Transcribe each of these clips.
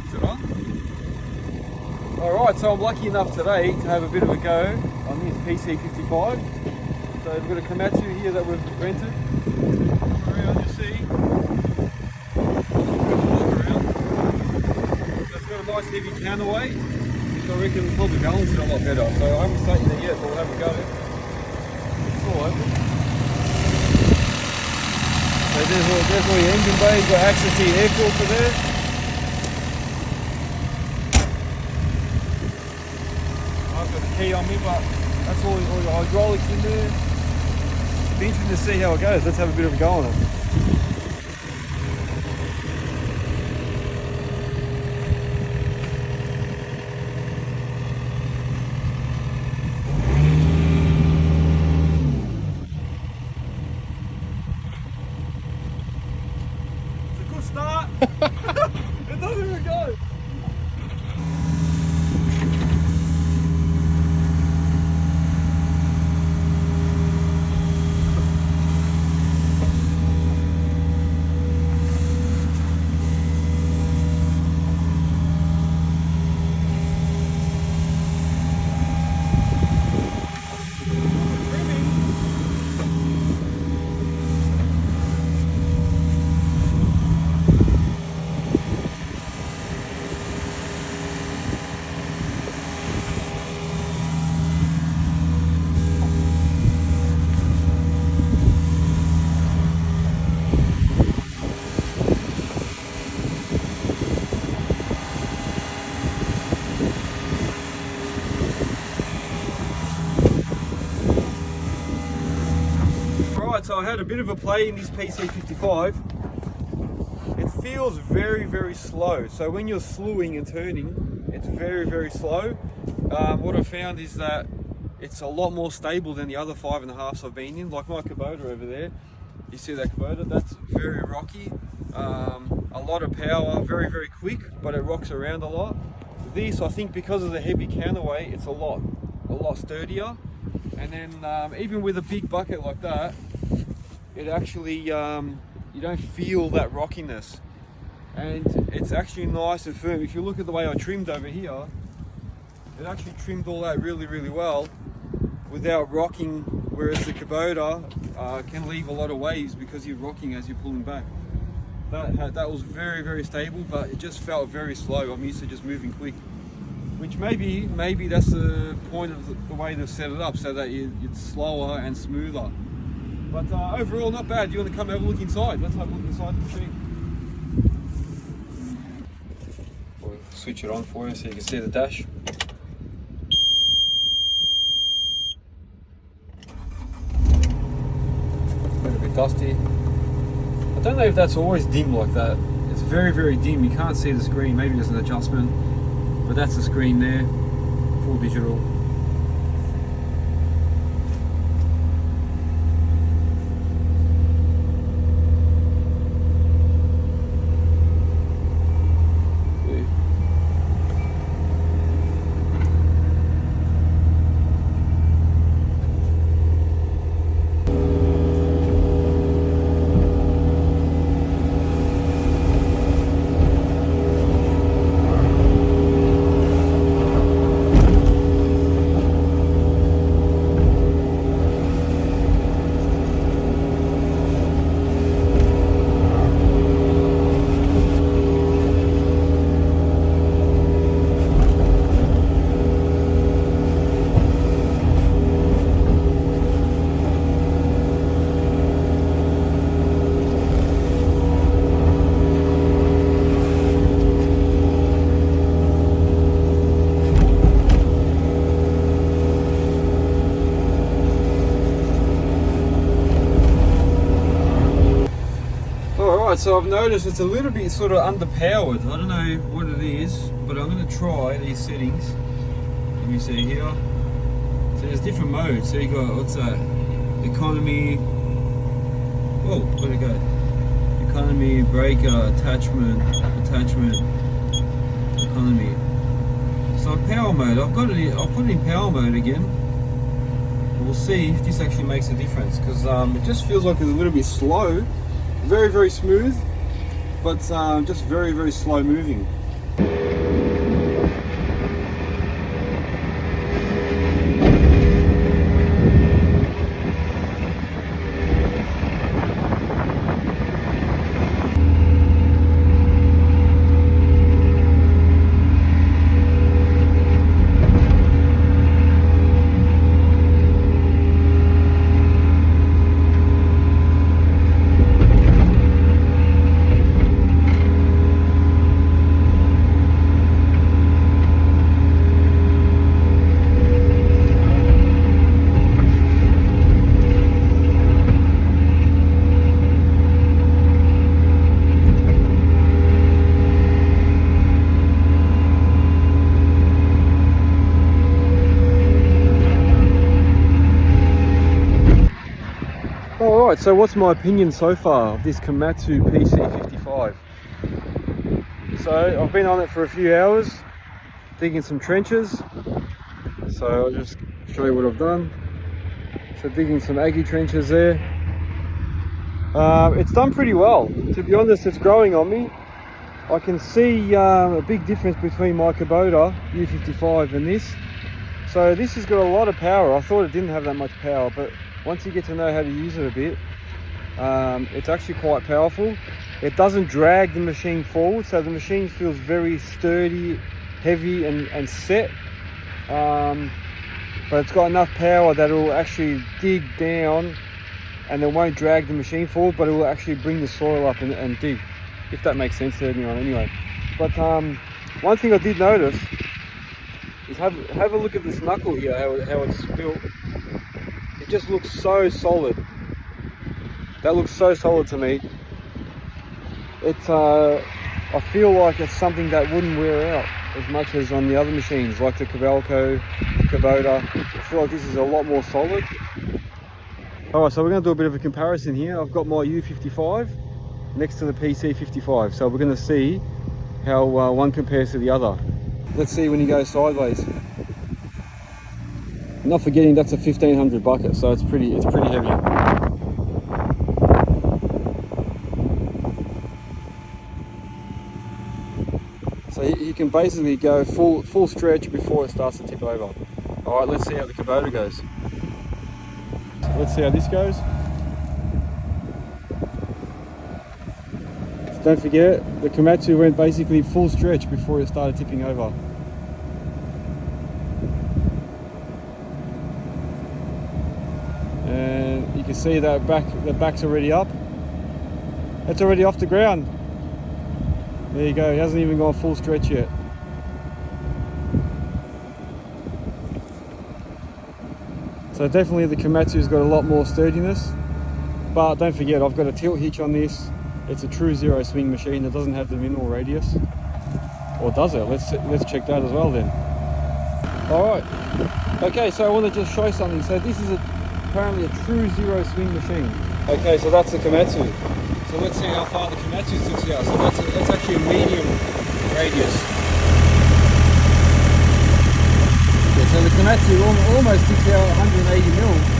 Is it on? Alright, so I'm lucky enough today to have a bit of a go on this PC55. So we've got a Komatsu here that we've rented. Around, you see. Walk around. So it's got a nice heavy counterweight. So I reckon we'll probably balance it a lot better. So I haven't started it yet, but we'll have a go. It's all open. So there's all your engine bay, you've got access to your air filter there. I've got the key on me, but that's all your hydraulics in there. It'll be interesting to see how it goes. Let's have a bit of a go on it. Start. It doesn't even go. So I had a bit of a play in this PC55. It feels very, very slow. So when you're slewing and turning, it's very, very slow. What I found is that it's a lot more stable than the other 5.5s I've been in. Like my Kubota over there, you see that Kubota? That's very rocky. A lot of power, very, very quick, but it rocks around a lot. This, I think, because of the heavy counterweight, it's a lot sturdier. And then even with a big bucket like that, it actually, you don't feel that rockiness. And it's actually nice and firm. If you look at the way I trimmed over here, it actually trimmed all that really, really well without rocking, whereas the Kubota can leave a lot of waves because you're rocking as you're pulling back. That was very, very stable, but it just felt very slow. I'm used to just moving quick. Which maybe that's the point of the way they've set it up, so that it's slower and smoother. But overall, not bad. Do you want to come have a look inside? Let's have a look inside the machine. We'll switch it on for you so you can see the dash. A bit dusty. I don't know if that's always dim like that. It's very, very dim. You can't see the screen. Maybe there's an adjustment. But that's the screen there, full digital. So I've noticed it's a little bit sort of underpowered. I don't know what it is, but I'm going to try these settings. Let me see here. So there's different modes. So you got, what's that? Economy. Whoa, where'd it go? Economy, breaker, attachment, economy. So power mode. I'll put it in power mode again. We'll see if this actually makes a difference, because it just feels like it's a little bit slow. Very, very smooth, but just very, very slow moving. Alright, so what's my opinion so far of this Komatsu PC55? So I've been on it for a few hours, digging some trenches. So I'll just show you what I've done. So digging some Aggie trenches there. It's done pretty well. To be honest, it's growing on me. I can see a big difference between my Kubota U55 and this. So this has got a lot of power. I thought it didn't have that much power, but once you get to know how to use it a bit, it's actually quite powerful. It doesn't drag the machine forward, so the machine feels very sturdy, heavy and set. But it's got enough power that it will actually dig down and it won't drag the machine forward, but it will actually bring the soil up and dig, if that makes sense to anyone anyway. But one thing I did notice is have a look at this knuckle here, how it's built. It just looks so solid. That looks so solid to me. I feel like it's something that wouldn't wear out as much as on the other machines, like the Kubota. I feel like this is a lot more solid. Alright, so we're going to do a bit of a comparison here. I've got my U55 next to the PC55, so we're going to see how one compares to the other. Let's see when you go sideways. Not forgetting that's a 1500 bucket, so it's pretty heavy. So you can basically go full stretch before it starts to tip over. Alright, let's see how the Kubota goes. Let's see how this goes. So don't forget, the Komatsu went basically full stretch before it started tipping over. And you can see that the back's already up. It's already off the ground. There you go, it hasn't even gone full stretch yet. So definitely the Komatsu's got a lot more sturdiness, but don't forget I've got a tilt hitch on this. It's a true zero swing machine that doesn't have the minimal radius. Or does it? Let's check that as well then. Alright, okay, so I want to just show something. So this is apparently a true zero swing machine. Okay, so that's the Komatsu. So let's see how far the Komatsu sticks out. So that's actually a medium radius. So the Komatsu almost sticks out 180 mil.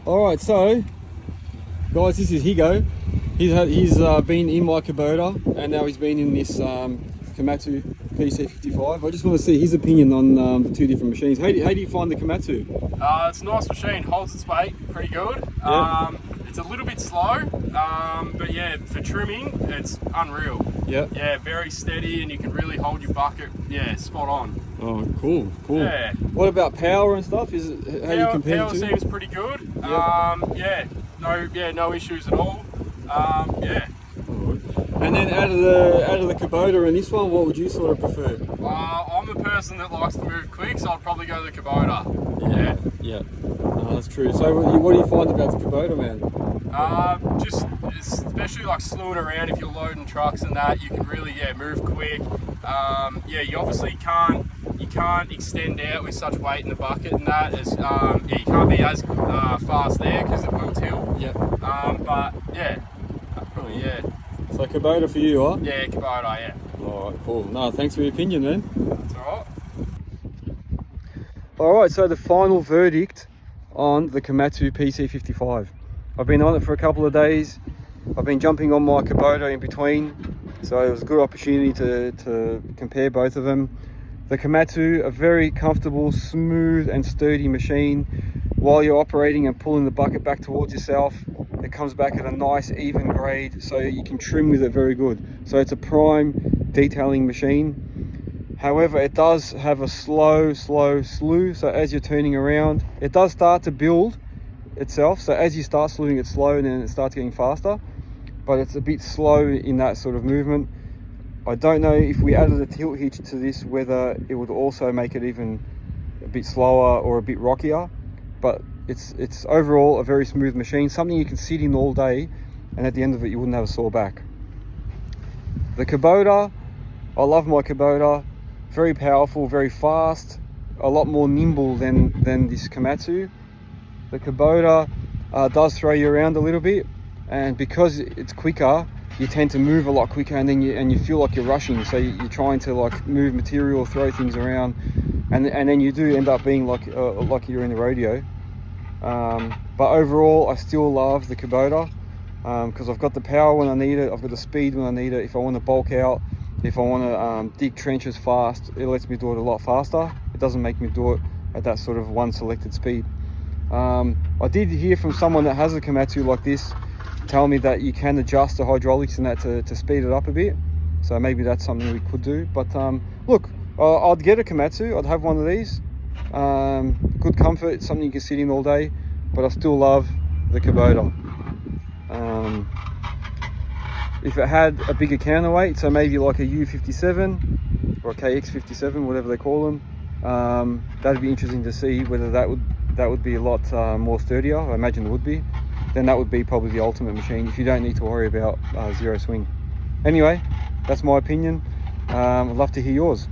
Alright, so guys, this is Higo. He's been in my Kubota and now he's been in this Komatsu PC55. I just want to see his opinion on the two different machines. How do you find the Komatsu? It's a nice machine, holds its weight pretty good. Yeah. It's a little bit slow, but yeah, for trimming, it's unreal. Yeah. Yeah, very steady and you can really hold your bucket, yeah, spot on. Oh, cool. Yeah. What about power and stuff? How do you compare power the two? seems pretty good. Yep. No issues at all. Yeah. And then out of the Kubota and this one, what would you sort of prefer? I'm a person that likes to move quick, so I'd probably go the Kubota. Yeah. That's true. So what do you find about the Kubota, man? Just especially like slewing around, if you're loading trucks and that, you can really move quick. You obviously can't extend out with such weight in the bucket and that, as you can't be as fast there because it will tilt. Yeah. But yeah, probably So Kubota for you, huh? Yeah, Kubota, yeah. Alright, cool. No, thanks for your opinion, man. That's alright. Alright, so the final verdict on the Komatsu PC55. I've been on it for a couple of days. I've been jumping on my Kubota in between, so it was a good opportunity to compare both of them. The Komatsu, a very comfortable, smooth and sturdy machine. While you're operating and pulling the bucket back towards yourself, it comes back at a nice even grade, so you can trim with it very good. So it's a prime detailing machine. However, it does have a slow slew, so as you're turning around, it does start to build itself. So as you start slewing, it's slow and then it starts getting faster, but it's a bit slow in that sort of movement. I don't know if we added a tilt hitch to this, whether it would also make it even a bit slower or a bit rockier, but it's overall a very smooth machine, something you can sit in all day, and at the end of it, you wouldn't have a sore back. The Kubota, I love my Kubota. Very powerful, very fast, a lot more nimble than this Komatsu. The Kubota does throw you around a little bit, and because it's quicker, you tend to move a lot quicker, and then you feel like you're rushing. So you're trying to like move material, throw things around, and then you do end up being like you're in a rodeo. But overall, I still love the Kubota because I've got the power when I need it, I've got the speed when I need it. If I want to bulk out, if I want to dig trenches fast, it lets me do it a lot faster. It doesn't make me do it at that sort of one selected speed. I did hear from someone that has a Komatsu like this tell me that you can adjust the hydraulics and that to speed it up a bit. So maybe that's something we could do. But look, I'd get a Komatsu. I'd have one of these. Good comfort, it's something you can sit in all day, but I still love the Kubota. If it had a bigger counterweight, so maybe like a U57 or a KX57, whatever they call them, that'd be interesting to see whether that would be a lot more sturdier. I imagine it would be. Then that would be probably the ultimate machine if you don't need to worry about zero swing. Anyway, that's my opinion. I'd love to hear yours.